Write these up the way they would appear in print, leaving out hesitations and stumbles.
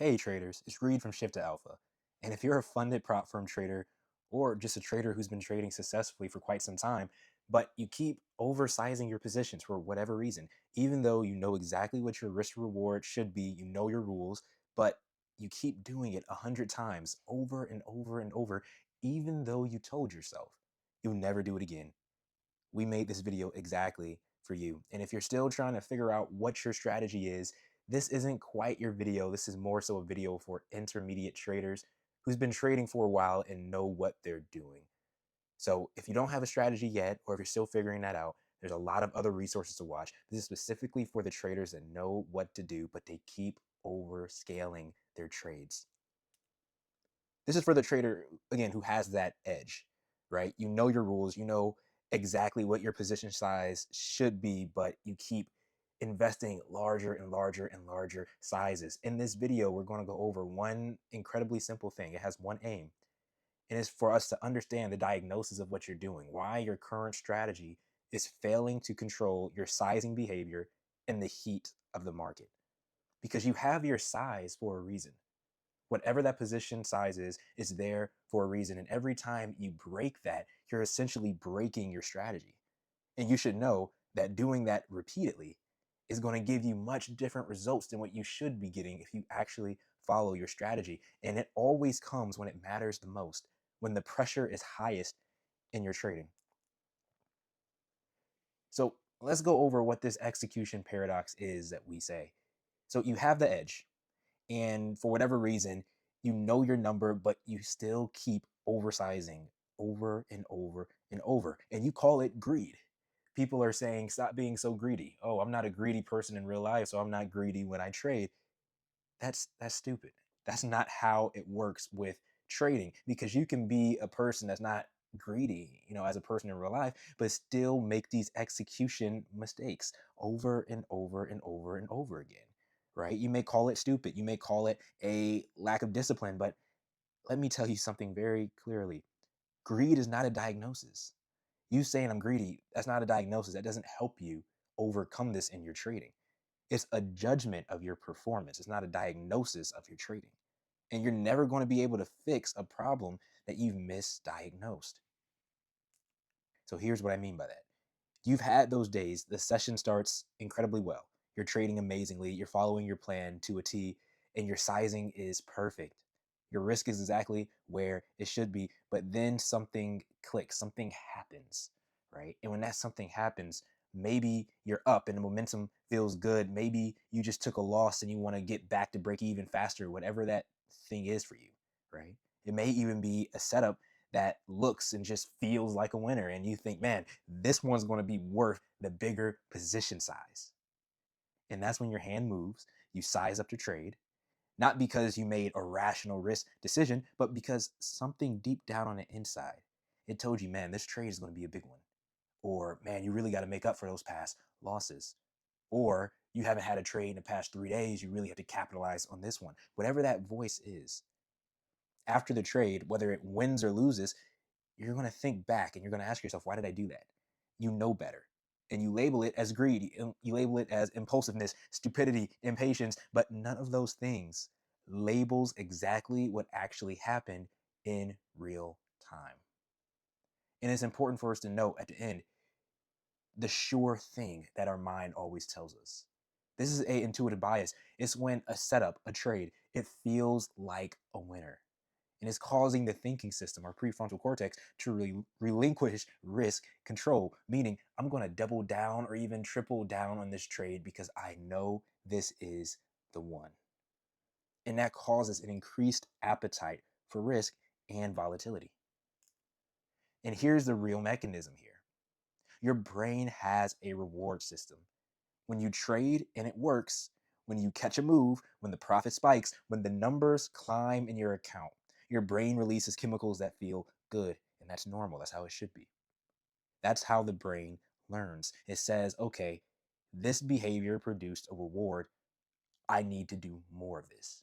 Hey traders, it's Reid from Shift to Alpha. And if you're a funded prop firm trader or just a trader who's been trading successfully for quite some time, but you keep oversizing your positions for whatever reason, even though you know exactly what your risk reward should be, you know your rules, but you keep doing it 100 times over and over and over, even though you told yourself you'll never do it again. We made this video exactly for you. And if you're still trying to figure out what your strategy is, this isn't quite your video. This is more so a video for intermediate traders who's been trading for a while and know what they're doing. So if you don't have a strategy yet, or if you're still figuring that out, there's a lot of other resources to watch. This is specifically for the traders that know what to do, but they keep overscaling their trades. This is for the trader, again, who has that edge, right? You know your rules, you know exactly what your position size should be, but you keep investing larger and larger and larger sizes. In this video, we're going to go over one incredibly simple thing. It has one aim, and it's for us to understand the diagnosis of what you're doing, why your current strategy is failing to control your sizing behavior in the heat of the market. Because you have your size for a reason. Whatever that position size is there for a reason. And every time you break that, you're essentially breaking your strategy. And you should know that doing that repeatedly is going to give you much different results than what you should be getting if you actually follow your strategy. And it always comes when it matters the most, when the pressure is highest in your trading. So let's go over what this execution paradox is that we say. So you have the edge, and for whatever reason, you know your number, but you still keep oversizing over and over and over, and you call it greed. People are saying, stop being so greedy. Oh, I'm not a greedy person in real life, so I'm not greedy when I trade. That's stupid. That's not how it works with trading, because you can be a person that's not greedy, as a person in real life, but still make these execution mistakes over and over and over and over again, right? You may call it stupid, you may call it a lack of discipline, but let me tell you something very clearly. Greed is not a diagnosis. You saying I'm greedy, that's not a diagnosis. That doesn't help you overcome this in your trading. It's a judgment of your performance. It's not a diagnosis of your trading. And you're never going to be able to fix a problem that you've misdiagnosed. So here's what I mean by that. You've had those days, the session starts incredibly well. You're trading amazingly, you're following your plan to a T, and your sizing is perfect. Your risk is exactly where it should be, but then something clicks, something happens, right? And when that something happens, maybe you're up and the momentum feels good. Maybe you just took a loss and you want to get back to break even faster, whatever that thing is for you, right? It may even be a setup that looks and just feels like a winner, and you think, man, this one's going to be worth the bigger position size. And that's when your hand moves, you size up the trade, not because you made a rational risk decision, but because something deep down on the inside, it told you, man, this trade is going to be a big one. Or, man, you really got to make up for those past losses. Or you haven't had a trade in the past 3 days, you really have to capitalize on this one. Whatever that voice is, after the trade, whether it wins or loses, you're going to think back and you're going to ask yourself, why did I do that? You know better. And you label it as greed, you label it as impulsiveness, stupidity, impatience, but none of those things labels exactly what actually happened in real time. And it's important for us to know at the end the sure thing that our mind always tells us. This is a intuitive bias. It's when a setup, a trade, it feels like a winner, and it's causing the thinking system, our prefrontal cortex, to relinquish risk control, meaning I'm going to double down or even triple down on this trade because I know this is the one. And that causes an increased appetite for risk and volatility. And here's the real mechanism here. Your brain has a reward system. When you trade and it works, when you catch a move, when the profit spikes, when the numbers climb in your account, your brain releases chemicals that feel good, and that's normal. That's how it should be. That's how the brain learns. It says, okay, this behavior produced a reward. I need to do more of this.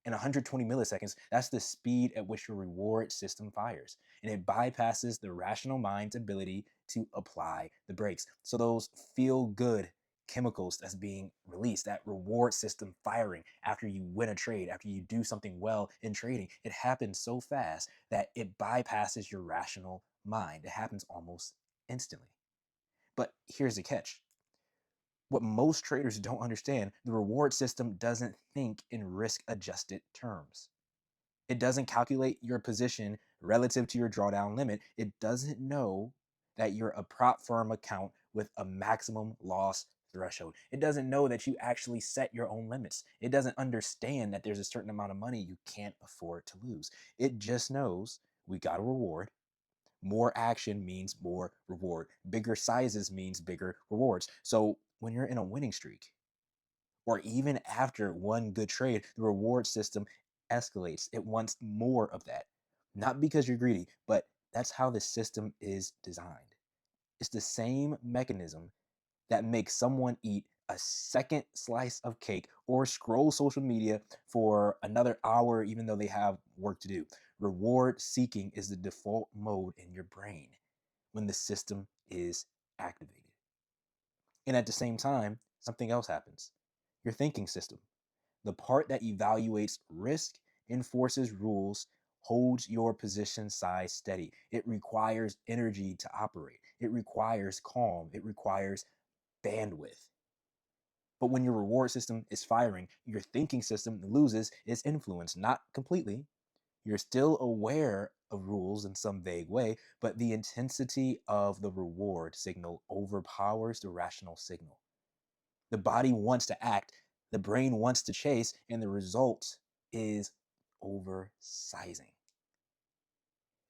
In 120 milliseconds, that's the speed at which your reward system fires. And it bypasses the rational mind's ability to apply the brakes. So those feel good chemicals that's being released, that reward system firing after you win a trade, after you do something well in trading. It happens so fast that it bypasses your rational mind. It happens almost instantly. But here's the catch: what most traders don't understand, the reward system doesn't think in risk adjusted terms. It doesn't calculate your position relative to your drawdown limit. It doesn't know that you're a prop firm account with a maximum loss threshold. It doesn't know that you actually set your own limits. It doesn't understand that there's a certain amount of money you can't afford to lose. It just knows we got a reward. More action means more reward. Bigger sizes means bigger rewards. So when you're in a winning streak, or even after one good trade, the reward system escalates. It wants more of that. Not because you're greedy, but that's how the system is designed. It's the same mechanism that makes someone eat a second slice of cake or scroll social media for another hour, even though they have work to do. Reward seeking is the default mode in your brain when the system is activated. And at the same time, something else happens. Your thinking system, the part that evaluates risk, enforces rules, holds your position size steady. It requires energy to operate. It requires calm. It requires bandwidth. But when your reward system is firing, your thinking system loses its influence. Not completely. You're still aware of rules in some vague way, but the intensity of the reward signal overpowers the rational signal. The body wants to act, the brain wants to chase, and the result is oversizing.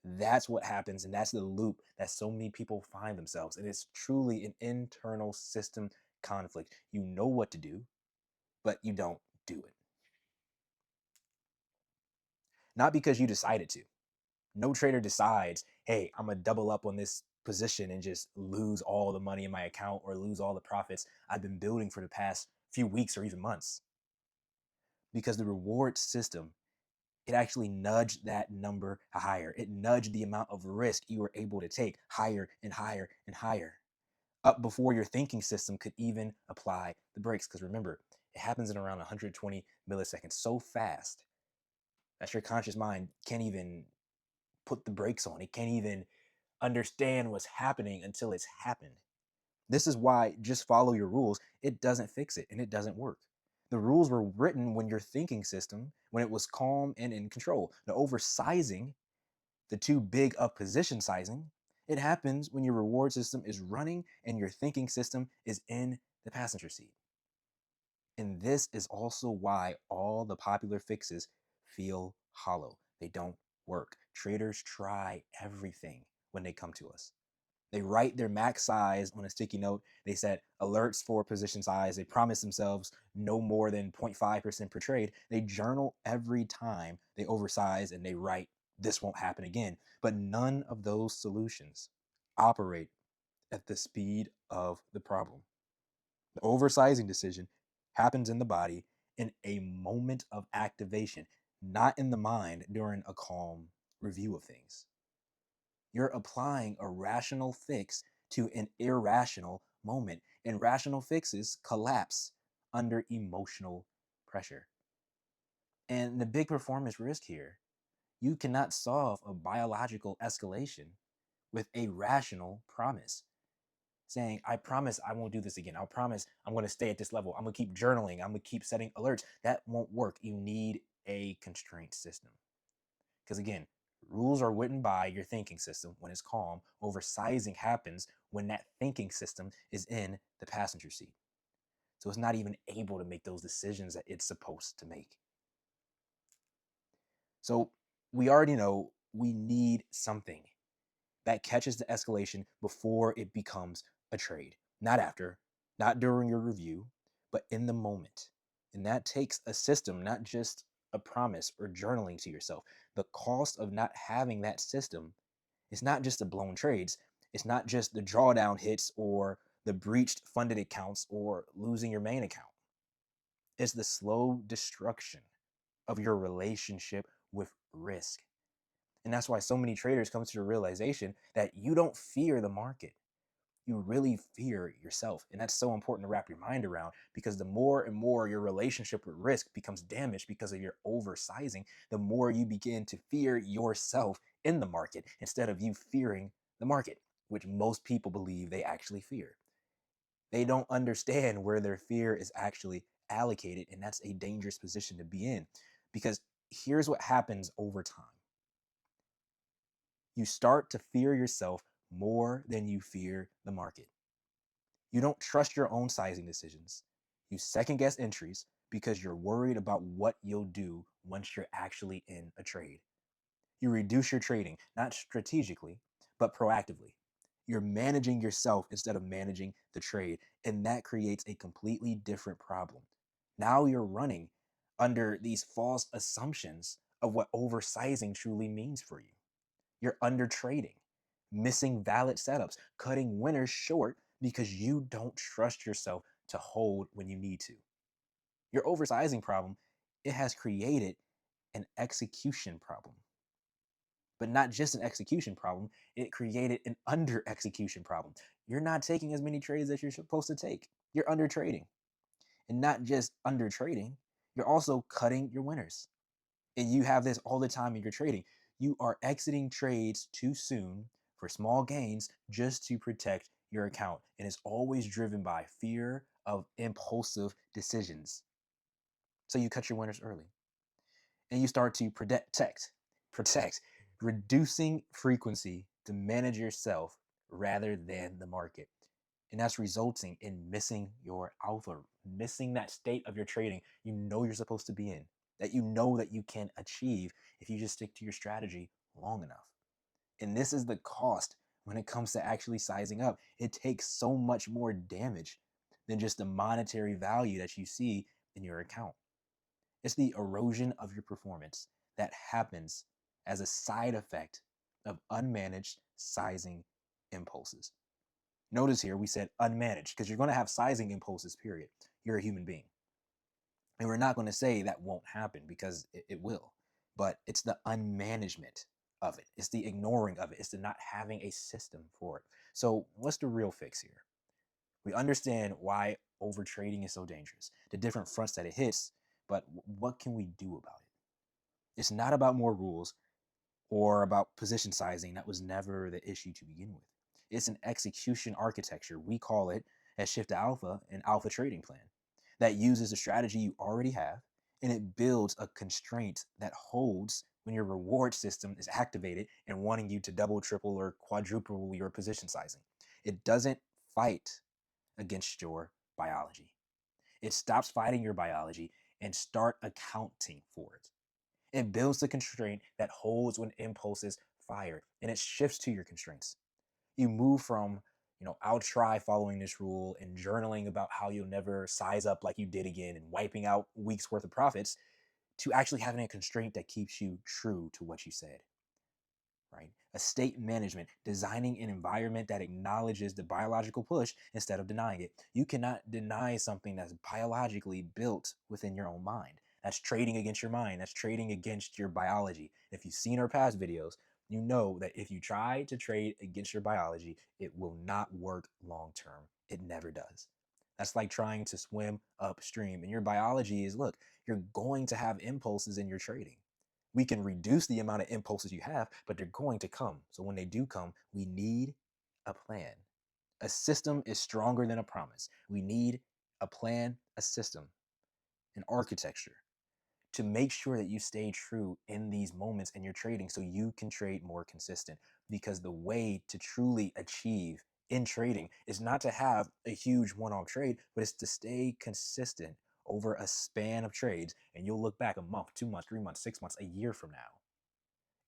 That's what happens, and that's the loop that so many people find themselves. And it's truly an internal system conflict. You know what to do, but you don't do it. Not because you decided to. No trader decides, hey, I'm gonna double up on this position and just lose all the money in my account or lose all the profits I've been building for the past few weeks or even months. Because the reward system, it actually nudged that number higher. It nudged the amount of risk you were able to take higher and higher and higher, up before your thinking system could even apply the brakes. Because remember, it happens in around 120 milliseconds, so fast that your conscious mind can't even put the brakes on. It can't even understand what's happening until it's happened. This is why just follow your rules, it doesn't fix it and it doesn't work. The rules were written when your thinking system, when it was calm and in control. The oversizing, the too big of position sizing, it happens when your reward system is running and your thinking system is in the passenger seat. And this is also why all the popular fixes feel hollow. They don't work. Traders try everything when they come to us. They write their max size on a sticky note. They set alerts for position size. They promise themselves no more than 0.5% per trade. They journal every time they oversize and they write, this won't happen again. But none of those solutions operate at the speed of the problem. The oversizing decision happens in the body in a moment of activation, not in the mind during a calm review of things. You're applying a rational fix to an irrational moment, and rational fixes collapse under emotional pressure. And the big performance risk here, you cannot solve a biological escalation with a rational promise. Saying, I promise I won't do this again. I promise I'm going to stay at this level. I'm going to keep journaling. I'm going to keep setting alerts. That won't work. You need a constraint system. Because again, rules are written by your thinking system when it's calm. Oversizing happens when that thinking system is in the passenger seat. So it's not even able to make those decisions that it's supposed to make. So we already know we need something that catches the escalation before it becomes a trade. Not after, not during your review, but in the moment. And that takes a system, not just a promise or journaling to yourself. The cost of not having that system is not just the blown trades, it's not just the drawdown hits or the breached funded accounts or losing your main account. It's the slow destruction of your relationship with risk. And that's why so many traders come to the realization that you don't fear the market. you really fear yourself. And that's so important to wrap your mind around, because the more and more your relationship with risk becomes damaged because of your oversizing, the more you begin to fear yourself in the market instead of you fearing the market, which most people believe they actually fear. They don't understand where their fear is actually allocated. And that's a dangerous position to be in, because here's what happens over time: you start to fear yourself more than you fear the market. You don't trust your own sizing decisions. You second guess entries because you're worried about what you'll do once you're actually in a trade. You reduce your trading, not strategically, but proactively. You're managing yourself instead of managing the trade, and that creates a completely different problem. Now you're running under these false assumptions of what oversizing truly means for you. You're under trading, missing valid setups, cutting winners short because you don't trust yourself to hold when you need to. Your oversizing problem, it has created an execution problem. But not just an execution problem, it created an under execution problem. You're not taking as many trades as you're supposed to take. You're under trading. And not just under trading, you're also cutting your winners. And you have this all the time in your trading. You are exiting trades too soon for small gains just to protect your account. And it's always driven by fear of impulsive decisions. So you cut your winners early and you start to protect, reducing frequency to manage yourself rather than the market. And that's resulting in missing your alpha, missing that state of your trading you know you're supposed to be in, that you know that you can achieve if you just stick to your strategy long enough. And this is the cost when it comes to actually sizing up. It takes so much more damage than just the monetary value that you see in your account. It's the erosion of your performance that happens as a side effect of unmanaged sizing impulses. Notice here we said unmanaged because you're going to have sizing impulses, period. You're a human being. And we're not going to say that won't happen, because it will. But it's the unmanagement of it, it's the ignoring of it, it's the not having a system for it. So, what's the real fix here? We understand why overtrading is so dangerous, the different fronts that it hits, but what can we do about it? It's not about more rules or about position sizing. That was never the issue to begin with. It's an execution architecture. We call it as Shift to Alpha, an alpha trading plan that uses a strategy you already have, and it builds a constraint that holds when your reward system is activated and wanting you to double, triple, or quadruple your position sizing. It doesn't fight against your biology. It stops fighting your biology and start accounting for it. It builds the constraint that holds when impulses fire, and it shifts to your constraints. You move from, I'll try following this rule and journaling about how you'll never size up like you did again and wiping out weeks worth of profits, to actually having a constraint that keeps you true to what you said. Right? A state management, designing an environment that acknowledges the biological push instead of denying it. You cannot deny something that's biologically built within your own mind. That's trading against your mind. That's trading against your biology. If you've seen our past videos, you know that if you try to trade against your biology, it will not work long term. It never does. That's like trying to swim upstream. And your biology is, look, you're going to have impulses in your trading. We can reduce the amount of impulses you have, but they're going to come. So when they do come, we need a plan. A system is stronger than a promise. We need a plan, a system, an architecture to make sure that you stay true in these moments in your trading so you can trade more consistent. Because the way to truly achieve in trading is not to have a huge one-off trade, but it's to stay consistent over a span of trades. And you'll look back a month, 2 months, 3 months, 6 months, a year from now,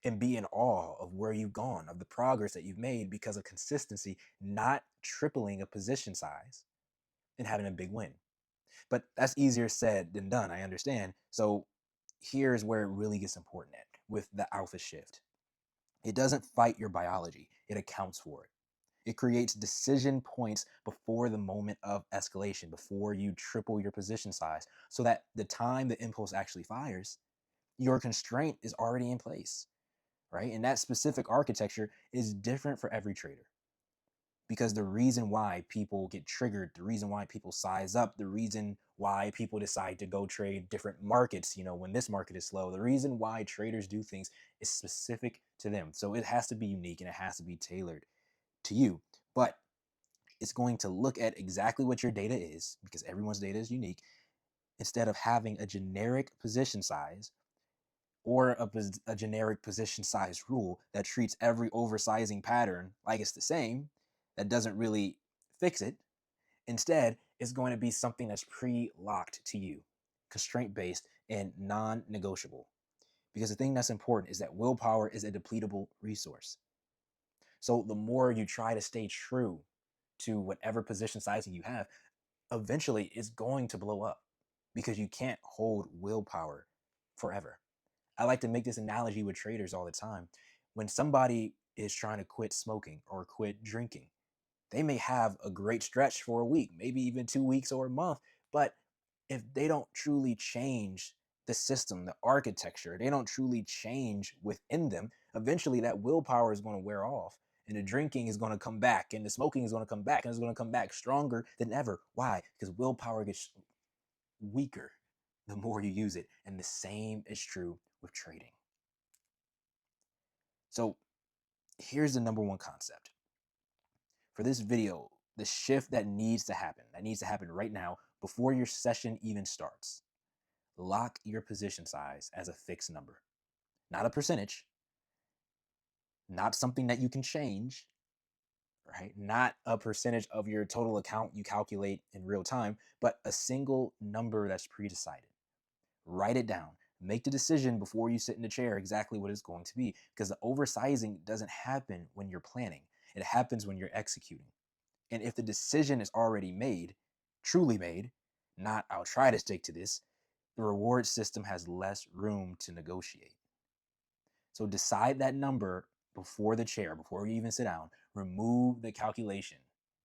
and be in awe of where you've gone, of the progress that you've made because of consistency, not tripling a position size and having a big win. But that's easier said than done, I understand. So here's where it really gets important at with the alpha shift. It doesn't fight your biology, it accounts for it. It creates decision points before the moment of escalation, before you triple your position size, so that the time the impulse actually fires, your constraint is already in place, right? And that specific architecture is different for every trader. Because the reason why people get triggered, the reason why people size up, the reason why people decide to go trade different markets, when this market is slow, the reason why traders do things is specific to them. So it has to be unique and it has to be tailored to you. But it's going to look at exactly what your data is, because everyone's data is unique, instead of having a generic position size or a generic position size rule that treats every oversizing pattern like it's the same, that doesn't really fix it. Instead, it's going to be something that's pre-locked to you, constraint based and non-negotiable. Because the thing that's important is that willpower is a depletable resource. So the more you try to stay true to whatever position sizing you have, eventually it's going to blow up, because you can't hold willpower forever. I like to make this analogy with traders all the time. When somebody is trying to quit smoking or quit drinking, they may have a great stretch for a week, maybe even 2 weeks or a month. But if they don't truly change the system, the architecture, they don't truly change within them, eventually that willpower is going to wear off. And the drinking is going to come back, and the smoking is going to come back, and it's going to come back stronger than ever. Why? Because willpower gets weaker the more you use it. And the same is true with trading. So here's the number one concept for this video, the shift that needs to happen right now before your session even starts. Lock your position size as a fixed number, not a percentage, not something that you can change, right? Not a percentage of your total account you calculate in real time, but a single number that's pre-decided. Write it down. Make the decision before you sit in the chair exactly what it's going to be, because the oversizing doesn't happen when you're planning. It happens when you're executing. And if the decision is already made, truly made, not I'll try to stick to this, the reward system has less room to negotiate. So decide that number before the chair, before you even sit down. Remove the calculation,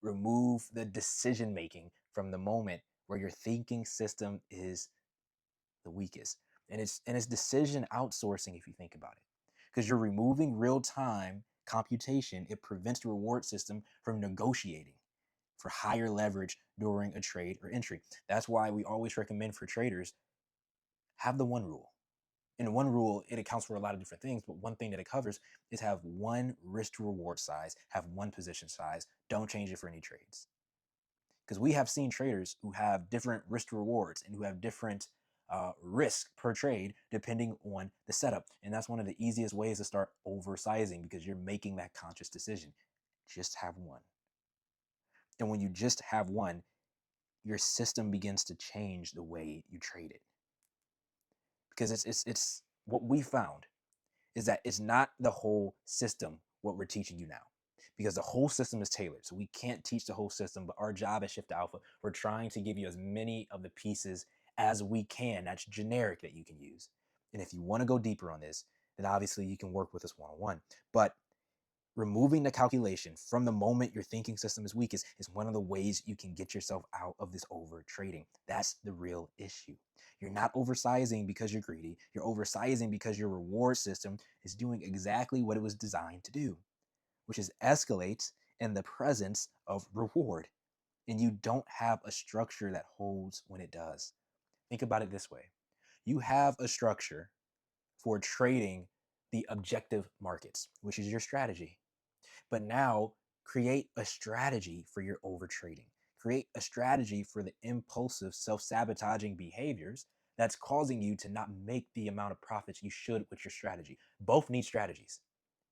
remove the decision making from the moment where your thinking system is the weakest. And it's decision outsourcing, if you think about it, because you're removing real time computation. It prevents the reward system from negotiating for higher leverage during a trade or entry. That's why we always recommend for traders, have the one rule. In one rule, it accounts for a lot of different things, but one thing that it covers is have one risk to reward size, have one position size. Don't change it for any trades. Because we have seen traders who have different risk to rewards and who have different risk per trade depending on the setup. And that's one of the easiest ways to start oversizing, because you're making that conscious decision. Just have one. And when you just have one, your system begins to change the way you trade it. Because it's what we found is that it's not the whole system what we're teaching you now, because the whole system is tailored. So we can't teach the whole system, but our job at Shift Alpha, we're trying to give you as many of the pieces as we can that's generic that you can use. And if you want to go deeper on this, then obviously you can work with us one-on-one. But removing the calculation from the moment your thinking system is weakest is one of the ways you can get yourself out of this over trading. That's the real issue. You're not oversizing because you're greedy. You're oversizing because your reward system is doing exactly what it was designed to do, which is escalate in the presence of reward. And you don't have a structure that holds when it does. Think about it this way. You have a structure for trading the objective markets, which is your strategy. But now create a strategy for your overtrading. Create a strategy for the impulsive, self-sabotaging behaviors that's causing you to not make the amount of profits you should with your strategy. Both need strategies,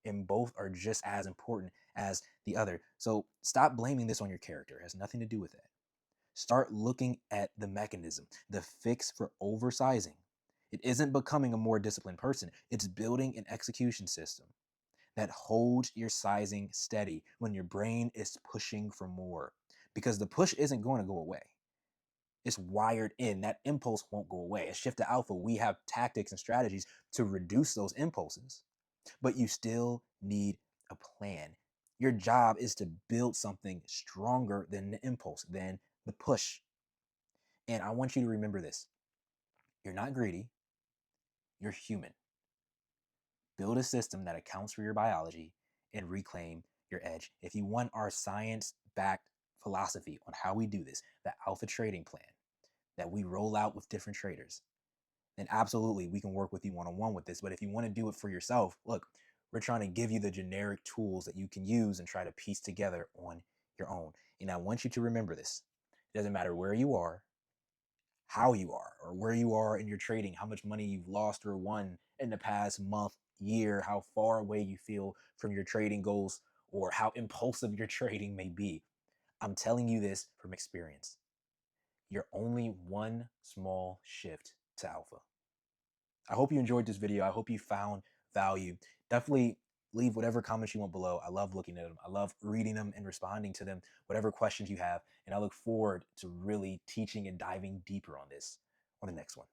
and both are just as important as the other. So stop blaming this on your character. It has nothing to do with it. Start looking at the mechanism, the fix for oversizing. It isn't becoming a more disciplined person. It's building an execution system that holds your sizing steady when your brain is pushing for more. Because the push isn't going to go away. It's wired in. That impulse won't go away. At Shift to Alpha, we have tactics and strategies to reduce those impulses, but you still need a plan. Your job is to build something stronger than the impulse, than the push. And I want you to remember this. You're not greedy. You're human. Build a system that accounts for your biology and reclaim your edge, if you want our science backed philosophy on how we do this, the alpha trading plan that we roll out with different traders, then absolutely we can work with you one on one with this. But if you want to do it for yourself, look, we're trying to give you the generic tools that you can use and try to piece together on your own. And I want you to remember this. It doesn't matter where you are, how you are, or where you are in your trading, how much money you've lost or won in the past month, year, how far away you feel from your trading goals, or how impulsive your trading may be. I'm telling you this from experience. You're only one small shift to alpha. I hope you enjoyed this video. I hope you found value. Definitely leave whatever comments you want below. I love looking at them. I love reading them and responding to them, whatever questions you have. And I look forward to really teaching and diving deeper on this on the next one.